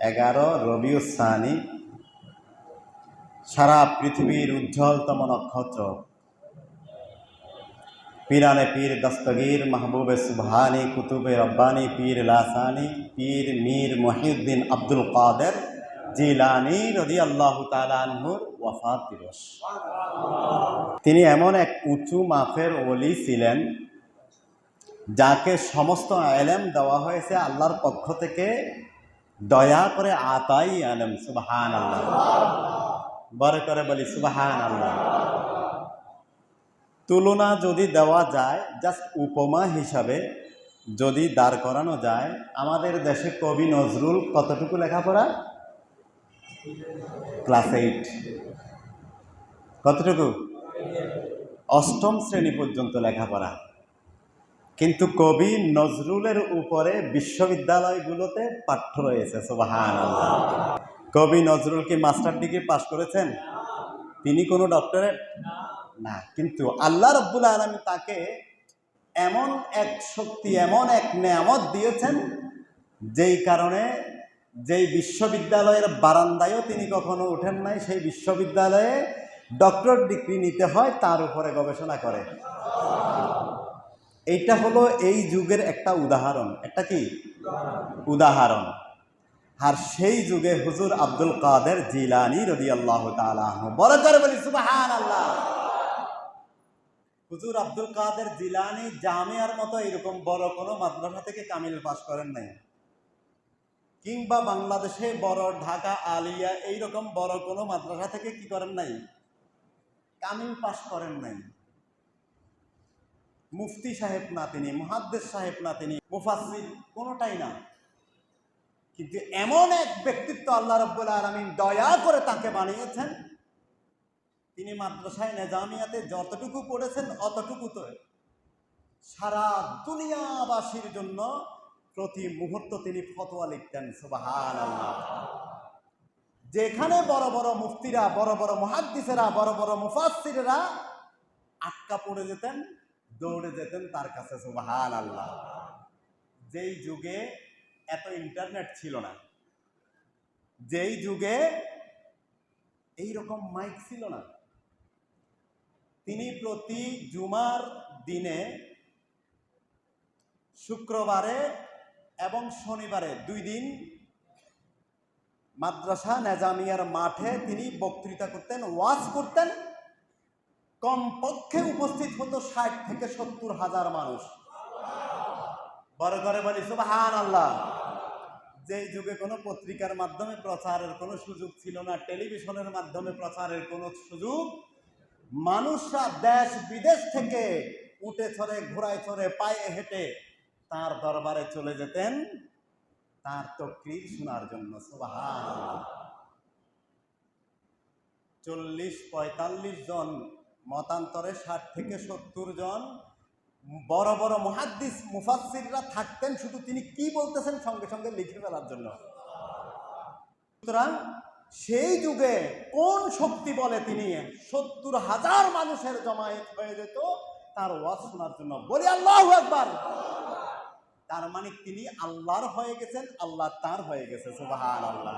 11 রবিউস সানি, সারা পৃথিবীর উজ্জ্বলতম নক্ষত্র, পীরানে পীর দস্তগীর মাহবুবে সুবহানি কুতুবে রব্বানি পীর লাসানি পীর মীর মহিউদ্দিন আব্দুল কাদের জিলানী রাদিয়াল্লাহু তাআলা আনহুর ওয়াফাত দিবস। তিনি এমন এক উঁচু মাপের ওলি ছিলেন যাকে সমস্ত ইলম দেওয়া হয়েছে আল্লাহর পক্ষ থেকে, দয়া করে আতাই ইলম। সুবহানাল্লাহ, বড় করে বলি সুবহানাল্লাহ। তুলনা যদি দেওয়া যায়, জাস্ট উপমা হিসাবে যদি দাঁড় করানো যায়, আমাদের দেশে কবি নজরুল কতটুকু লেখাপড়া? ক্লাস 8। কতটুকু? 8ম শ্রেণী পর্যন্ত লেখাপড়া। কিন্তু কবি নজরুলের উপরে বিশ্ববিদ্যালয়গুলোতে পাঠ্য রয়েছে। সুবহানাল্লাহ। কবি নজরুল কি মাস্টার ডিগ্রি পাশ করেছেন? তিনি কোনো ডক্টরেট না, কিন্তু আল্লাহ রাব্বুল আলামিন তাকে এমন এক শক্তি, এমন এক নেয়ামত দিয়েছেন, যেই কারণে যেই বিশ্ববিদ্যালয়ের বারান্দায়ও তিনি কখনো ওঠেন নাই, সেই বিশ্ববিদ্যালয়ে ডক্টরেট ডিগ্রি নিতে হয় তার উপরে গবেষণা করে। এইটা হলো এই যুগের একটা উদাহরণ। একটা কি উদাহরণ? আর সেই যুগে হুজুর আব্দুল কাদের জিলানী রাদিয়াল্লাহু তাআলা আনহু, বড় করে বলি সুবহানাল্লাহ। হুজুর আব্দুল কাদের জিলানী জামিয়ার মতো এরকম বড় কোনো মাদ্রাসা থেকে কামিল পাশ করেন নাই, কিংবা বাংলাদেশে বড় ঢাকা আলিয়া এইরকম বড় কোনো মাদ্রাসা থেকে কি করেন নাই? কামিল পাশ করেন নাই। মুফতি সাহেব না তিনি, মুহাদ্দিস সাহেব না তিনি, মুফাসসির কোনোটাই না। কিন্তু এমন এক ব্যক্তিত্ব আল্লাহ রাব্বুল আলামিন দয়া করে তাকে বানিয়েছেন, তিনি মাদ্রাসায় নিজামিয়াতে যতটুকু পড়েছেন অতটুকুতে সারা দুনিয়াবাসীর জন্য প্রতি মুহূর্ত তিনি ফতোয়া লিখতেন। সুবহানাল্লাহ। যেখানে বড় বড় মুফতিরা, বড় বড় মুহাদ্দিসেরা, বড় বড় মুফাসসিররা আটকা পড়ে যেতেন, দৌড়ে যেতেন তার কাছে। সুবহানাল্লাহ। যেই যুগে এত ইন্টারনেট ছিল না, যেই যুগে এইরকম মাইক ছিল না, তিনি প্রতি জুমার দিনে, শুক্রবারে এবং শনিবারে 2 দিন মাদ্রাসা নিজামিয়ার মাঠে তিনি বক্তৃতা করতেন, ওয়াজ করতেন। কমপক্ষে উপস্থিত হতো 60 থেকে 70 হাজার মানুষ। বড় করে বলি সুবহানাল্লাহ। যেই যুগে কোনো পত্রিকার মাধ্যমে প্রচারের কোনো সুযোগ ছিল না, টেলিভিশনের মাধ্যমে প্রচারের কোনো সুযোগ, মানুষরা দেশ বিদেশ থেকে উটে চড়ে, ঘোড়ায় চড়ে, পায়ে হেঁটে তার দরবারে চলে যেতেন তার তাকরীর শোনার জন্য। সুবহানাল্লাহ। 40-45 জন, মতান্তরে 60 থেকে 70 জন বড় বড় মুহাদ্দিস মুফাসসিররা থাকতেন, শুধু তিনি কি বলতেছেন সঙ্গে সঙ্গে লিখে ফেলার জন্য। সুতরাং সেই যুগে কোন শক্তি বলে তিনি 70,000 মানুষের জমায়েত হয়ে যেত তার ওয়াজ শোনার জন্য। বলি আল্লাহু আকবার। তার মানে তিনি আল্লাহর হয়ে গেছেন, আল্লাহ তার হয়ে গেছে। সুবহানাল্লাহ।